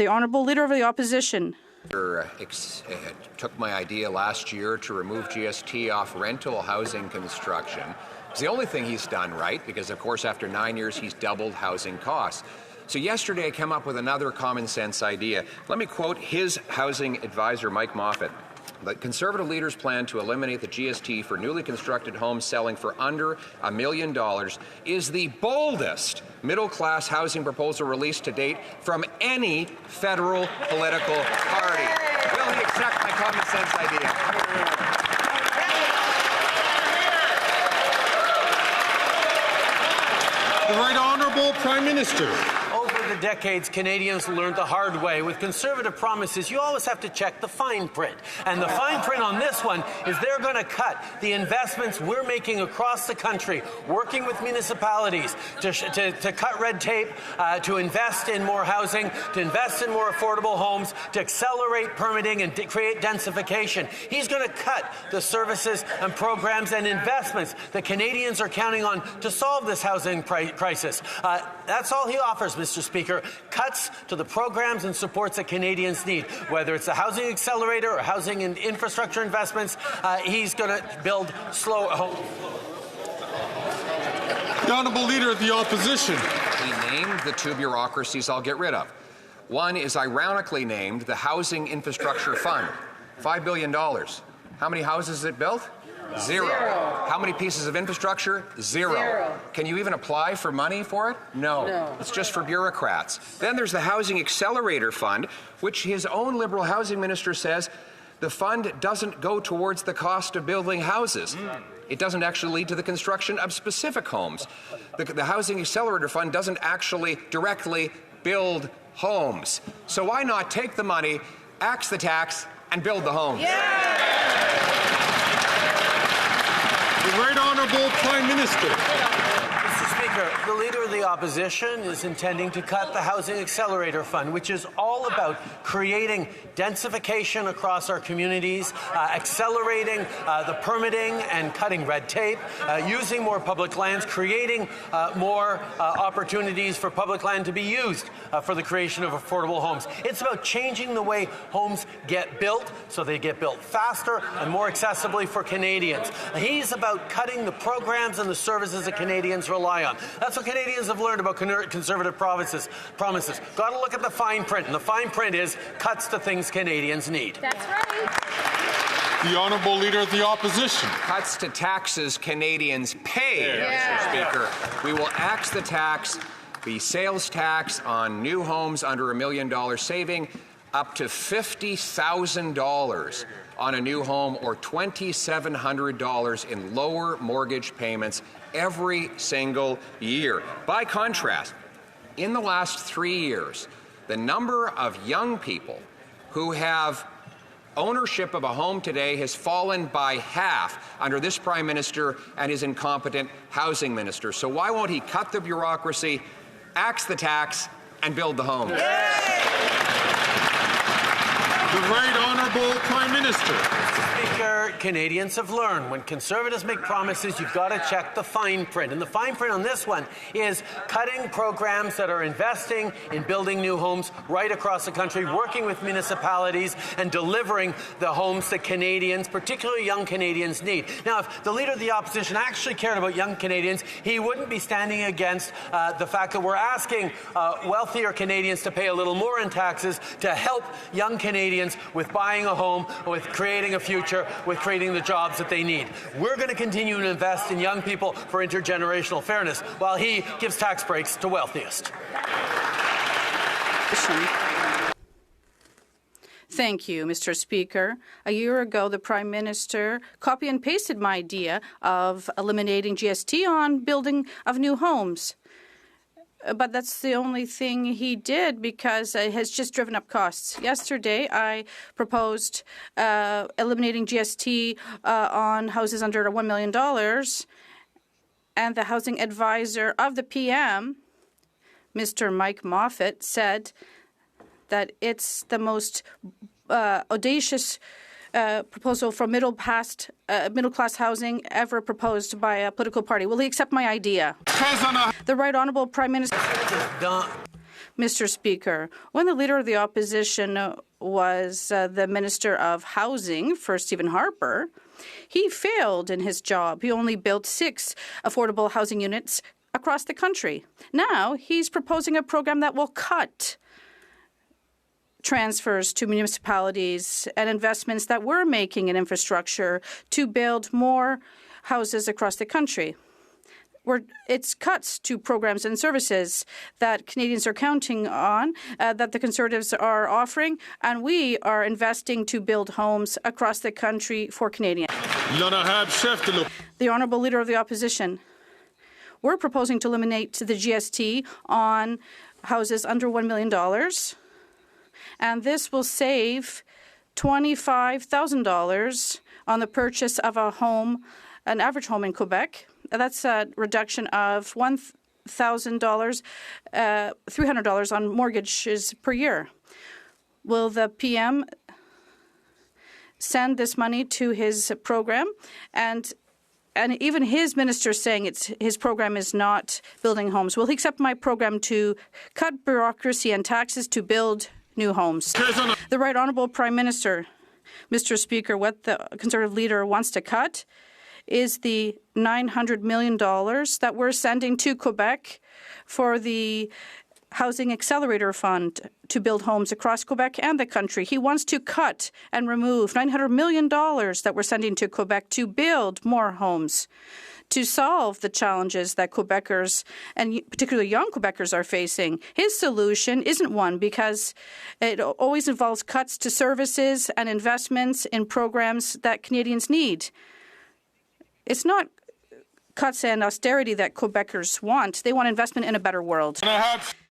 The Honourable Leader of the Opposition. Took my idea last year to remove GST off rental housing construction. It's the only thing he's done right, because of course after 9 years he's doubled housing costs. So yesterday I came up with another common sense idea. Let me quote his housing advisor, Mike Moffat. The Conservative leaders plan to eliminate the GST for newly constructed homes selling for under $1 million is the boldest middle-class housing proposal released to date from any federal political party. Will he accept my common sense idea? The Right Honourable Prime Minister. Over the decades, Canadians learned the hard way. With Conservative promises, you always have to check the fine print. And the fine print on this one is they're going to cut the investments we're making across the country, working with municipalities to cut red tape, to invest in more housing, to invest in more affordable homes, to accelerate permitting and create densification. He's going to cut the services and programs and investments that Canadians are counting on to solve this housing crisis. That's all he offers, Mr. Speaker, cuts to the programs and supports that Canadians need. Whether it's the Housing Accelerator or housing and infrastructure investments, he's going to build slow homes. The Honourable Leader of the Opposition. He named the two bureaucracies I'll get rid of. One is ironically named the Housing Infrastructure Fund, $5 billion. How many houses is it built? Zero. How many pieces of infrastructure? Zero. Can you even apply for money for it? No. It's just for bureaucrats. Then there's the Housing Accelerator Fund, which his own Liberal housing minister says the fund doesn't go towards the cost of building houses. It doesn't actually lead to the construction of specific homes. The Housing Accelerator Fund doesn't actually directly build homes. So why not take the money, axe the tax, and build the homes? The Right Honourable Prime Minister. Mr. Speaker, the Leader of the Opposition is intending to cut the Housing Accelerator Fund, which is all about creating densification across our communities, accelerating the permitting and cutting red tape, using more public lands, creating more opportunities for public land to be used for the creation of affordable homes. It's about changing the way homes get built so they get built faster and more accessibly for Canadians. He's about cutting the programs and the services that Canadians rely on. That's what Canadians have learned about Conservative promises. Got to look at the fine print, and the fine print is cuts to things Canadians need. That's right. The Honourable Leader of the Opposition. Cuts to taxes Canadians pay, Mr. Speaker. We will axe the tax, the sales tax on new homes under $1 million, saving up to $50,000 on a new home or $2,700 in lower mortgage payments every single year. By contrast, in the last 3 years, the number of young people who have ownership of a home today has fallen by half under this Prime Minister and his incompetent housing minister. So why won't he cut the bureaucracy, axe the tax, and build the homes? The Right Honourable Prime Minister. Speaker, Canadians have learned when Conservatives make promises, you've got to check the fine print. And the fine print on this one is cutting programs that are investing in building new homes right across the country, working with municipalities and delivering the homes that Canadians, particularly young Canadians, need. Now, if the Leader of the Opposition actually cared about young Canadians, he wouldn't be standing against the fact that we're asking wealthier Canadians to pay a little more in taxes to help young Canadians with buying a home, with creating a future, with creating the jobs that they need. We're going to continue to invest in young people for intergenerational fairness while he gives tax breaks to wealthiest. Thank you, Mr. Speaker. A year ago, the Prime Minister copy and pasted my idea of eliminating GST on building of new homes. But that's the only thing he did because it has just driven up costs. Yesterday, I proposed eliminating GST on houses under $1 million, and the housing advisor of the PM, Mr. Mike Moffat, said that it's the most audacious proposal for middle-class housing ever proposed by a political party. Will he accept my idea? The Right Honourable Prime Minister. Mr. Speaker, when the Leader of the Opposition was the Minister of Housing for Stephen Harper, he failed in his job. He only built 6 affordable housing units across the country. Now he's proposing a program that will cut transfers to municipalities and investments that we're making in infrastructure to build more houses across the country. It's cuts to programs and services that Canadians are counting on, that the Conservatives are offering, and we are investing to build homes across the country for Canadians. The Honourable Leader of the Opposition, we're proposing to eliminate the GST on houses under $1 million, and this will save $25,000 on the purchase of a home, an average home in Quebec. That's a reduction of $1,000, $300 on mortgages per year. Will the PM send this money to his program? And even his minister saying his program is not building homes. Will he accept my program to cut bureaucracy and taxes to build new homes? The Right Honourable Prime Minister, Mr. Speaker, what the Conservative leader wants to cut is the $900 million that we're sending to Quebec for the Housing Accelerator Fund to build homes across Quebec and the country. He wants to cut and remove $900 million that we're sending to Quebec to build more homes, to solve the challenges that Quebecers, and particularly young Quebecers, are facing. His solution isn't one because it always involves cuts to services and investments in programs that Canadians need. It's not cuts and austerity that Quebecers want. They want investment in a better world.